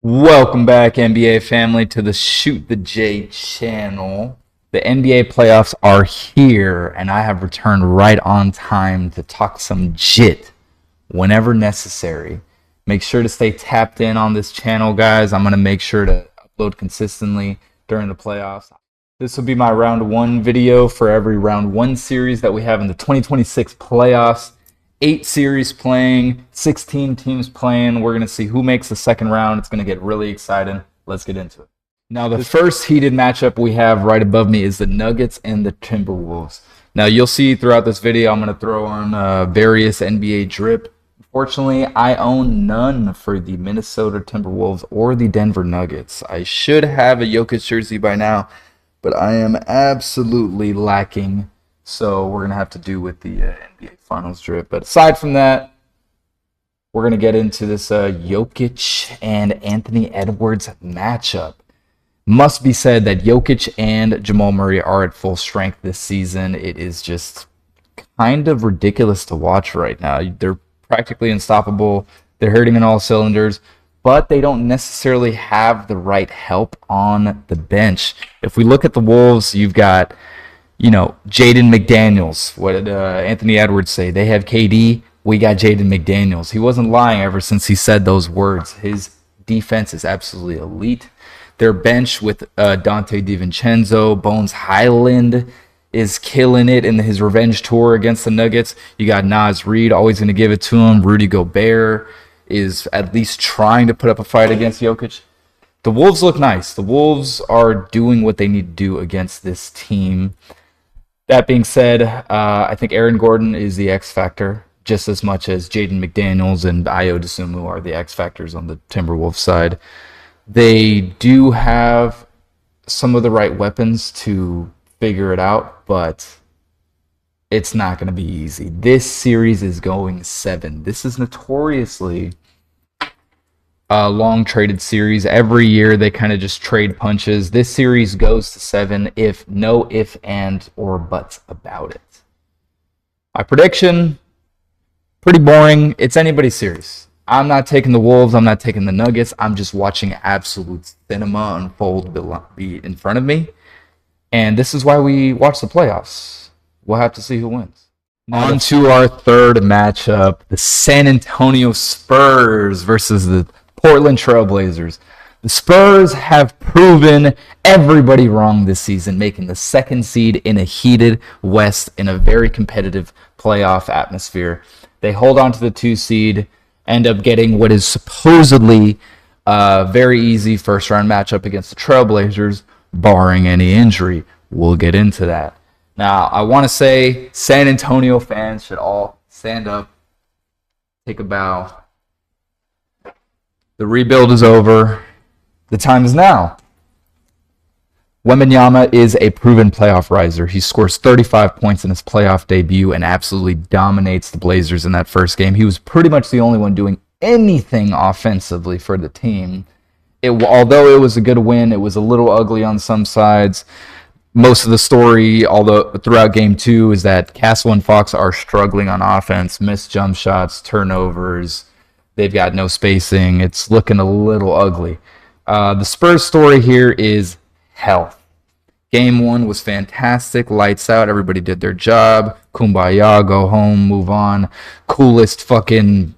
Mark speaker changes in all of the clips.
Speaker 1: Welcome back, NBA family, to the Shoot the J channel. The NBA playoffs are here, and I have returned right on time to talk some jit whenever necessary. Make sure to stay tapped in on this channel, guys. I'm going to make sure to upload consistently during the playoffs. This will be my round one video for every round one series that we have in the 2026 playoffs. 8 series playing, 16 teams playing. We're going to see who makes the second round. It's going to get really exciting. Let's get into it. Now, the first heated matchup we have right above me is the Nuggets and the Timberwolves. Now, you'll see throughout this video, I'm going to throw on various NBA drip. Unfortunately, I own none for the Minnesota Timberwolves or the Denver Nuggets. I should have a Jokic jersey by now, but I am absolutely lacking. So we're going to have to do with the NBA Finals drip. But aside from that, we're going to get into this Jokic and Anthony Edwards matchup. Must be said that Jokic and Jamal Murray are at full strength this season. It is just kind of ridiculous to watch right now. They're practically unstoppable. They're hitting on all cylinders, but they don't necessarily have the right help on the bench. If we look at the Wolves, you've got Jaden McDaniels. What did Anthony Edwards say? They have KD. We got Jaden McDaniels. He wasn't lying ever since he said those words. His defense is absolutely elite. Their bench with Dante DiVincenzo, Bones Highland is killing it in his revenge tour against the Nuggets. You got Naz Reid, always going to give it to him. Rudy Gobert is at least trying to put up a fight against Jokic. The Wolves look nice. The Wolves are doing what they need to do against this team. That being said, I think Aaron Gordon is the X factor just as much as Jaden McDaniels and Ayo Dosunmu are the X factors on the Timberwolves side. They do have some of the right weapons to figure it out, but it's not going to be easy. This series is going 7. This is notoriously a long traded series. Every year they kind of just trade punches. This series goes to 7 if no if and or buts about it. My prediction, pretty boring. It's anybody's series. I'm not taking the Wolves. I'm not taking the Nuggets. I'm just watching absolute cinema unfold in front of me. And this is why we watch the playoffs. We'll have to see who wins. Now on to our third matchup, the San Antonio Spurs versus the Portland Trailblazers. The Spurs have proven everybody wrong this season, making the second seed in a heated West in a very competitive playoff atmosphere. They hold on to the 2 seed, end up getting what is supposedly a very easy first-round matchup against the Trailblazers, barring any injury. We'll get into that. Now, I want to say San Antonio fans should all stand up, take a bow. The rebuild is over. The time is now. Wembanyama is a proven playoff riser. He scores 35 points in his playoff debut and absolutely dominates the Blazers in that first game. He was pretty much the only one doing anything offensively for the team. Although it was a good win, it was a little ugly on some sides. Most of the story, although throughout Game 2, is that Castle and Fox are struggling on offense, missed jump shots, turnovers. They've got no spacing. It's looking a little ugly. The Spurs story here is health. Game 1 was fantastic. Lights out. Everybody did their job. Kumbaya, go home, move on. Coolest fucking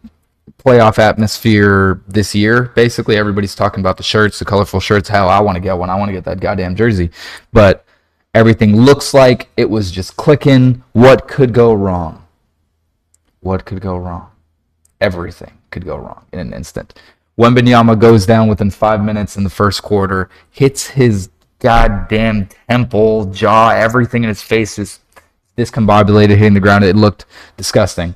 Speaker 1: playoff atmosphere this year. Basically, everybody's talking about the shirts, the colorful shirts. Hell, I want to get one. I want to get that goddamn jersey. But everything looks like it was just clicking. What could go wrong? What could go wrong? Everything could go wrong in an instant. Wembanyama goes down within 5 minutes in the first quarter, hits his goddamn temple, jaw, everything in his face is discombobulated, hitting the ground. It looked disgusting.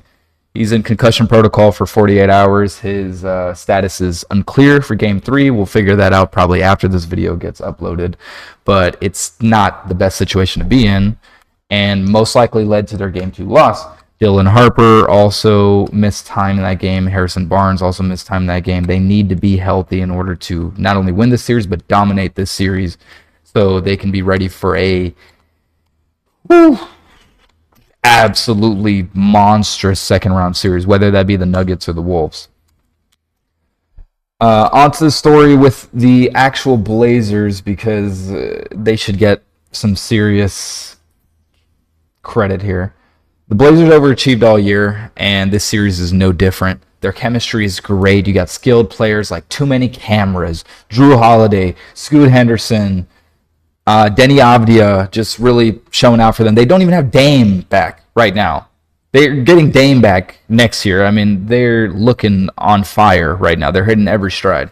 Speaker 1: He's in concussion protocol for 48 hours. His status is unclear for Game 3. We'll figure that out probably after this video gets uploaded. But it's not the best situation to be in, and most likely led to their Game 2 loss. Dylan Harper also missed time in that game. Harrison Barnes also missed time in that game. They need to be healthy in order to not only win this series, but dominate this series so they can be ready for a absolutely monstrous second-round series, whether that be the Nuggets or the Wolves. Onto the story with the actual Blazers because they should get some serious credit here. The Blazers overachieved all year, and this series is no different. Their chemistry is great. You got skilled players like Too Many Cameras, Drew Holiday, Scoot Henderson, Denny Avdia just really showing out for them. They don't even have Dame back right now. They're getting Dame back next year. I mean, they're looking on fire right now. They're hitting every stride.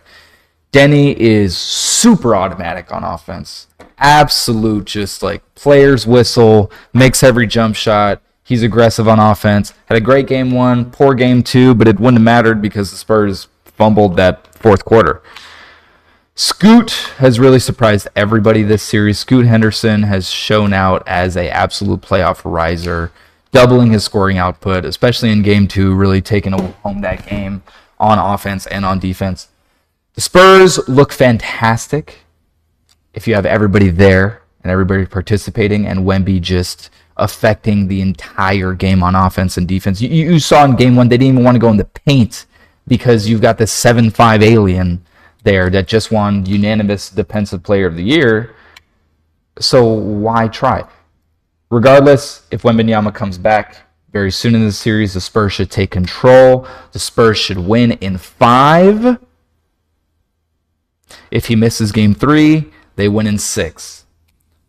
Speaker 1: Denny is super automatic on offense. Absolute, just like player's whistle, makes every jump shot. He's aggressive on offense. Had a great game one, poor game two, but it wouldn't have mattered because the Spurs fumbled that fourth quarter. Scoot has really surprised everybody this series. Scoot Henderson has shown out as an absolute playoff riser, doubling his scoring output, especially in game two, really taking home that game on offense and on defense. The Spurs look fantastic if you have everybody there and everybody participating and Wemby just affecting the entire game on offense and defense. You saw in game one, they didn't even want to go in the paint because you've got this 7'5" alien there that just won unanimous Defensive Player of the Year. So why try? Regardless, if Wembanyama comes back very soon in the series, the Spurs should take control. The Spurs should win in 5. If he misses game 3, they win in 6.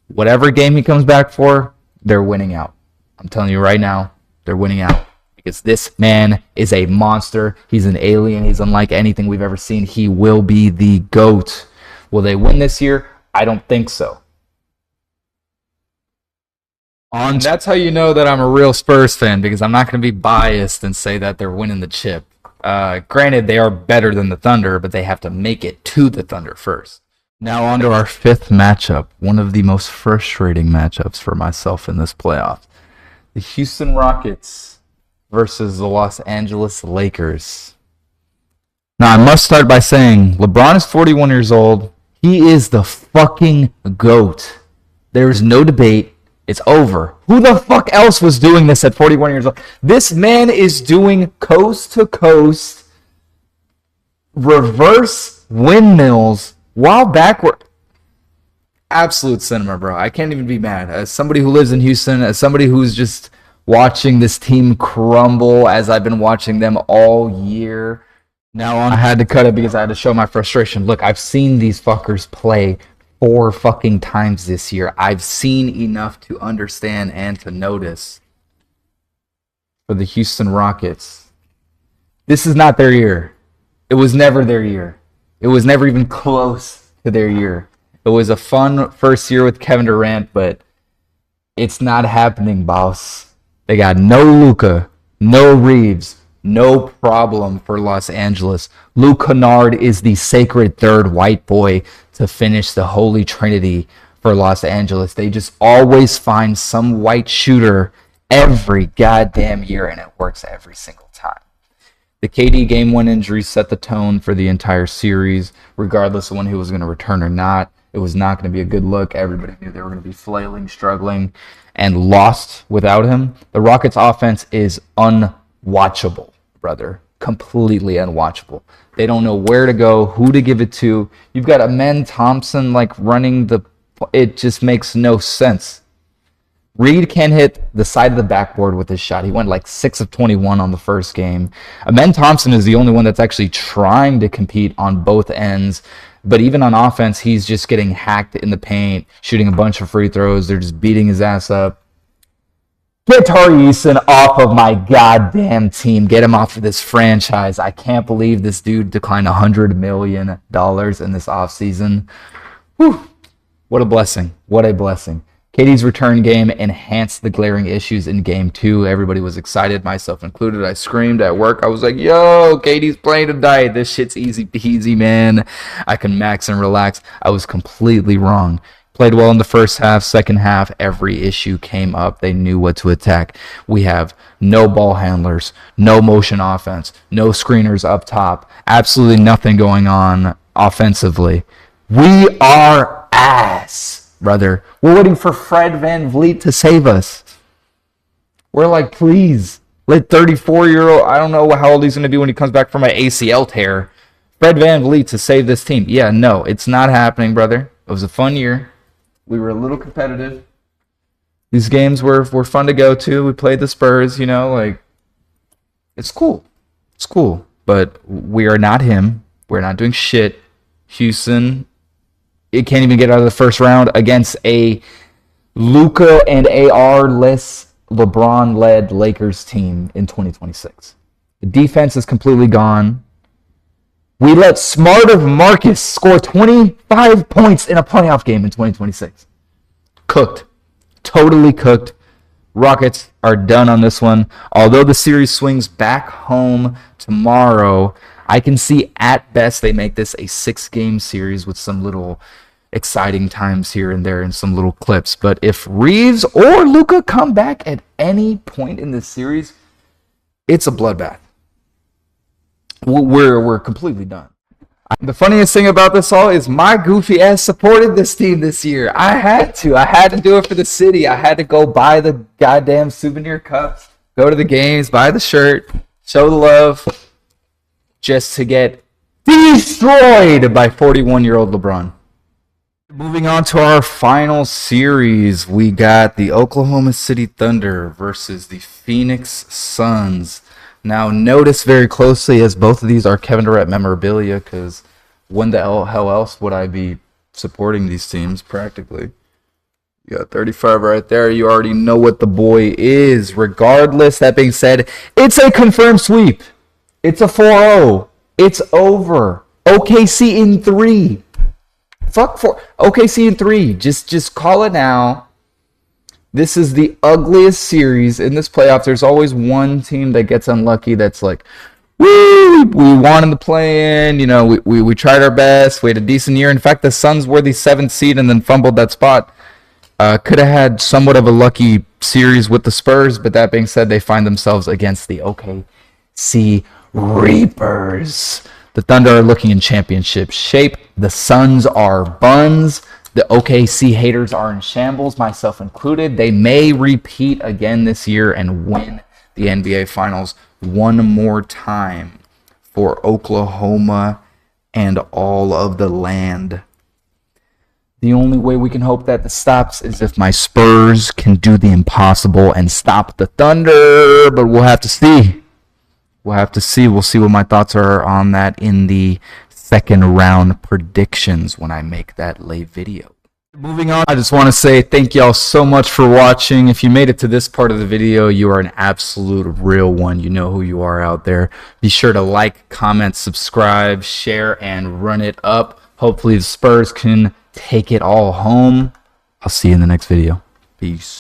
Speaker 1: Whatever game he comes back for, they're winning out. I'm telling you right now, they're winning out. Because this man is a monster. He's an alien. He's unlike anything we've ever seen. He will be the GOAT. Will they win this year? I don't think so. And that's how you know that I'm a real Spurs fan, because I'm not going to be biased and say that they're winning the chip. Granted, they are better than the Thunder, but they have to make it to the Thunder first. Now on to our 5th matchup, one of the most frustrating matchups for myself in this playoff. The Houston Rockets versus the Los Angeles Lakers. Now I must start by saying LeBron is 41 years old. He is the fucking GOAT. There is no debate. It's over. Who the fuck else was doing this at 41 years old? This man is doing coast-to-coast reverse windmills while backward. Absolute cinema, bro. I can't even be mad. As somebody who lives in Houston, as somebody who's just watching this team crumble as I've been watching them all year. Now on, I had to cut it because I had to show my frustration. Look, I've seen these fuckers play 4 fucking times this year. I've seen enough to understand and to notice. For the Houston Rockets, this is not their year. It was never their year. It was never even close to their year. It was a fun first year with Kevin Durant, but it's not happening, boss. They got no Luka, no Reeves, no problem for Los Angeles. Luke Kennard is the sacred third white boy to finish the holy trinity for Los Angeles. They just always find some white shooter every goddamn year, and it works every single time. The KD Game 1 injury set the tone for the entire series, regardless of when he was going to return or not. It was not going to be a good look. Everybody knew they were going to be flailing, struggling, and lost without him. The Rockets' offense is unwatchable, brother. Completely unwatchable. They don't know where to go, who to give it to. You've got Amen Thompson running the... It just makes no sense. Reed can't hit the side of the backboard with his shot. He went 6 of 21 on the first game. Amen Thompson is the only one that's actually trying to compete on both ends. But even on offense, he's just getting hacked in the paint, shooting a bunch of free throws. They're just beating his ass up. Get Tari Eason off of my goddamn team. Get him off of this franchise. I can't believe this dude declined $100 million in this offseason. Whew. What a blessing. What a blessing. KD's return game enhanced the glaring issues in Game 2. Everybody was excited, myself included. I screamed at work. I was like, yo, KD's playing tonight. This shit's easy peasy, man. I can max and relax. I was completely wrong. Played well in the first half. Second half, every issue came up. They knew what to attack. We have no ball handlers, no motion offense, no screeners up top. Absolutely nothing going on offensively. We are ass. Brother, we're waiting for Fred VanVleet to save us. We're like, please, let 34-year-old, I don't know how old he's going to be when he comes back from an ACL tear. Fred VanVleet to save this team. Yeah, no, it's not happening, brother. It was a fun year. We were a little competitive. These games were fun to go to. We played the Spurs, you know, like, it's cool. It's cool. But we are not him. We're not doing shit. Houston, it can't even get out of the first round against a Luka and AR-less LeBron-led Lakers team in 2026. The defense is completely gone. We let Smart of Marcus score 25 points in a playoff game in 2026. Cooked. Totally cooked. Rockets are done on this one. Although the series swings back home tomorrow, I can see at best they make this a 6-game series with some little exciting times here and there and some little clips. But if Reeves or Luka come back at any point in this series, it's a bloodbath. We're completely done. The funniest thing about this all is my goofy ass supported this team this year. I had to do it for the city. I had to go buy the goddamn souvenir cups, go to the games, buy the shirt, show the love, just to get destroyed by 41-year-old LeBron. Moving on to our final series, we got the Oklahoma City Thunder versus the Phoenix Suns. Now, notice very closely as both of these are Kevin Durant memorabilia, because when the hell else would I be supporting these teams, practically? You got 35 right there. You already know what the boy is. Regardless, that being said, it's a confirmed sweep. It's a 4-0. It's over. OKC in 3. Fuck for OKC in 3. Just call it now. This is the ugliest series in this playoff. There's always one team that gets unlucky that's like, woo, we wanted to play in. You know, we tried our best. We had a decent year. In fact, the Suns were the 7th seed and then fumbled that spot. Could have had somewhat of a lucky series with the Spurs, but that being said, they find themselves against the OKC Reapers. The Thunder are looking in championship shape. The Suns are buns. The OKC haters are in shambles, myself included. They may repeat again this year and win the NBA Finals one more time for Oklahoma and all of the land. The only way we can hope that this stops is if my Spurs can do the impossible and stop the Thunder, but we'll have to see. We'll have to see. We'll see what my thoughts are on that in the second round predictions when I make that late video. Moving on, I just want to say thank y'all so much for watching. If you made it to this part of the video, you are an absolute real one. You know who you are out there. Be sure to like, comment, subscribe, share, and run it up. Hopefully the Spurs can take it all home. I'll see you in the next video. Peace.